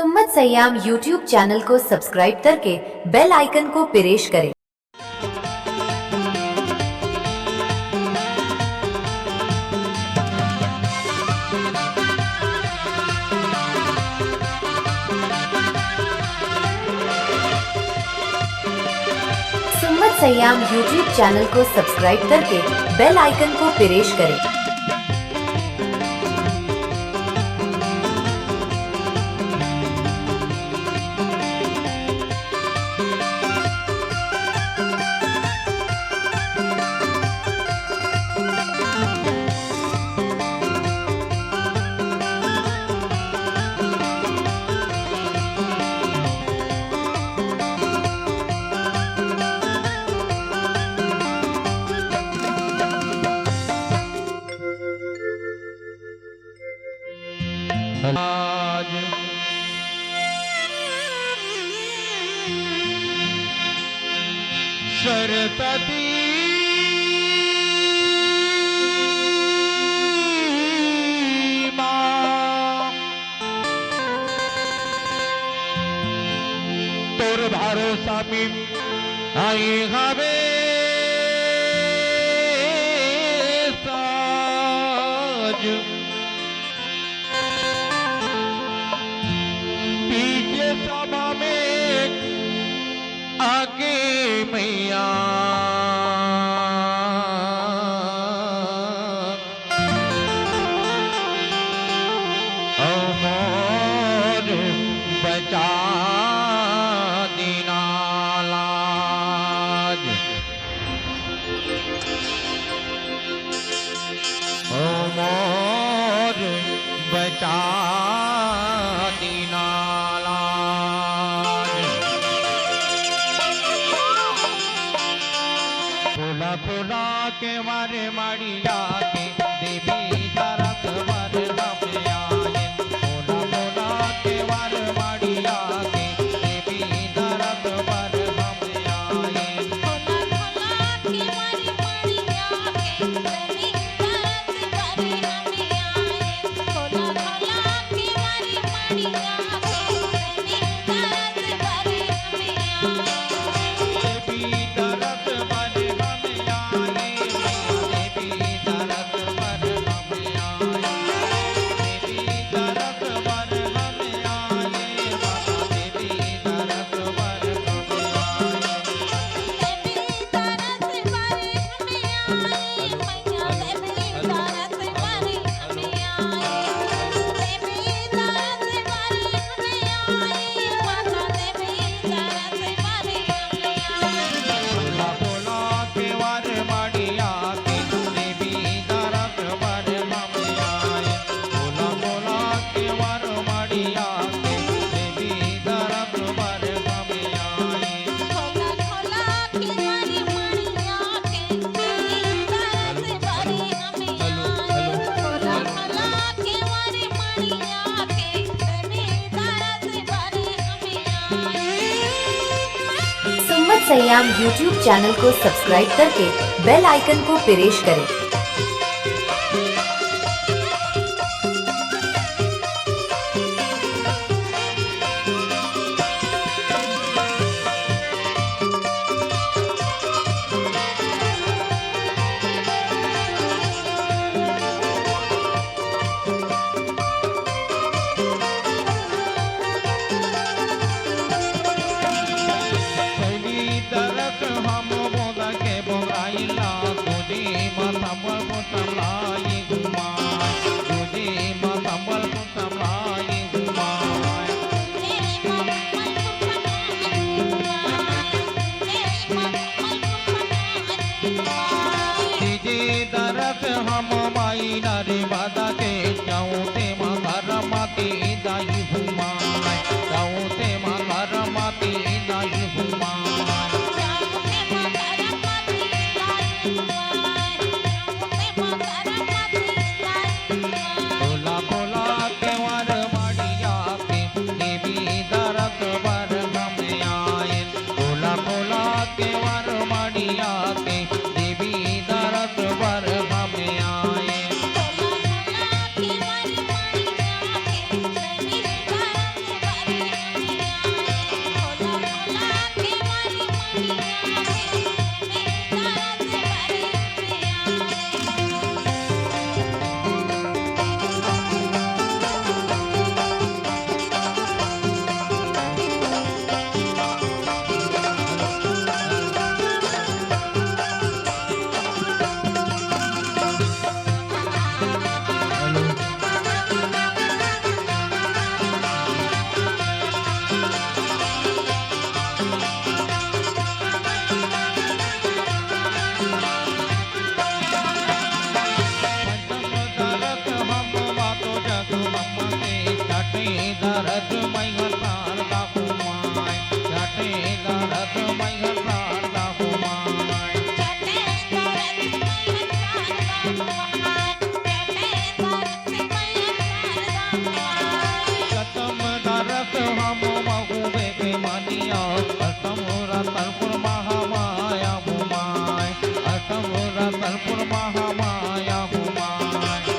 सुम्मत Siam YouTube channel को subscribe करके bell icon को प्रेस करें। सुम्मत सयाम यूट्यूब चैनल को सब्सक्राइब करके बेल आइकन को प्रेस करें। आज सरस्वती माँ तोर भरोसा में आई हवे साज सभा में आगे मैया मोर बचा दीना लाज मोर बचा दीना खोला के मारे माड़िया के देवी तरस वर हम आए। खोला के मारे माड़िया के देवी तरस वर हम आए। खोला के मारे माड़िया के देवी तरस वर हम आए। खोला के मारे माड़िया के देवी तरस वर हम आए। देवी तरस वर सुम्मत सयाम यूट्यूब चैनल को सब्सक्राइब करके बेल आइकन को प्रेस करें। हम माई नारे वादा के जाऊं ते मार माती दाई हुमा जाऊं ते मार माती दाई हुमा के दरस मैया शारदा कुमार छठे दरस मैया शारदा कुमार छठे दरस मैया शारदा कुमार छठे दरस मैया शारदा कुमार सतम दरस हम महुबे के मानिया अष्टम रतनपुर महामाया घुमाए अष्टम रतनपुर महामाया घुमाए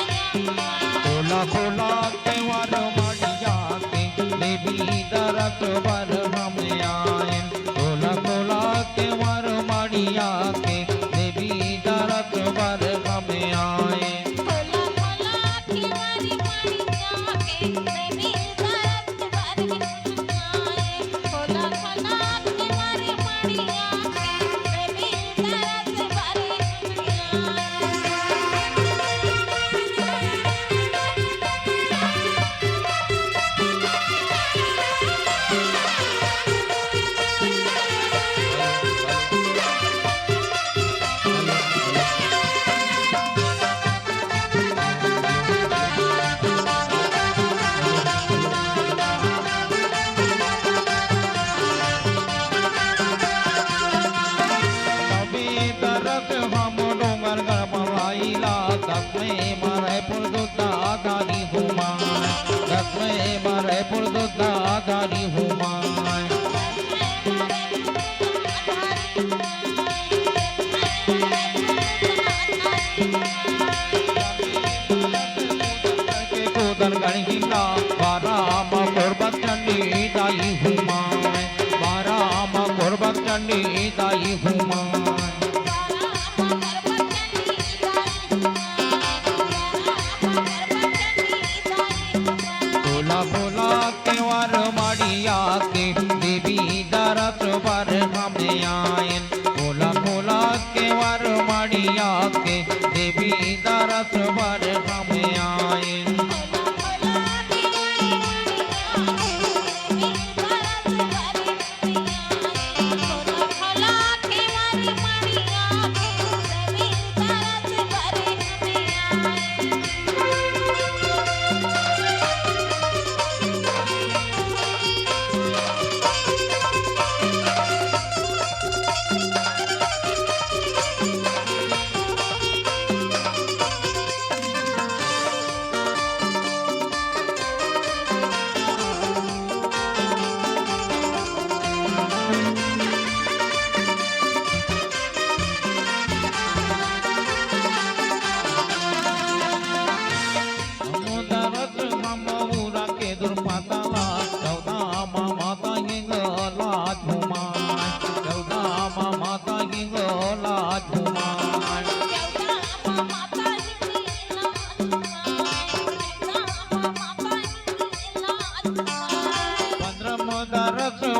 खोला खोला केवार मड़िया के देवी दरस बर हम आए खोला खोला केवार मड़िया के देवी दरस बर हम आए खोला खोला केवारी मड़िया के देवी दरस बर हम आए खोला खोला केवारी मड़िया के देवी दरस बर हम तबे दरस हम डोंगर गढ़वाइला दसवें मरेपुर दुद्धा गारी हुमाय दसवें मरेपुर दुद्धा गारी हुमाय कोदन गणिला बाराम कुर्बत चंडी दाई हुमाय बाराम कुर्बत चंडी दाई हुमाय खोला खोला केवार मड़िया के देवी दरस बर हम आए खोला खोला केवार मड़िया के देवी दरस बर हम आए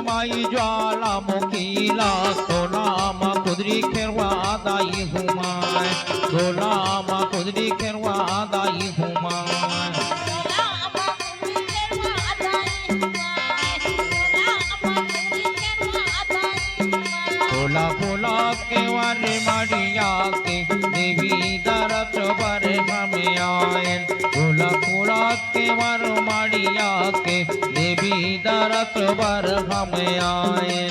माई ज्वाला मुखीला सोनाम कुदरी खेरवा दाई हुमाय सोनाम कुदरी खेरवा दाई हुमाय खोला खोला केवार मड़िया के देवी दरस बर हम आए खोला खोला केवार मड़िया के देवी दरस बर हम आए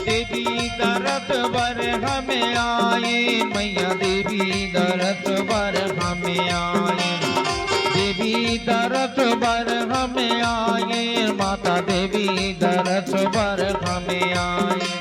देवी दरस बर हम आए मैया देवी दरस बर हम आए देवी दरस बर हम आए माता देवी दरस बर हम आए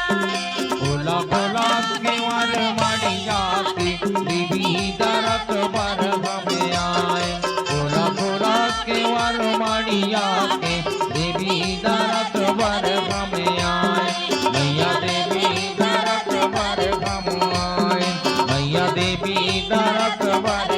खोला खोला केवार मड़िया के देवी दरस बर हम आए खोला खोला केवार मड़िया के देवी दरस बर हम आए मैया देवी दरस बर हम आए मैया देवी दरस बर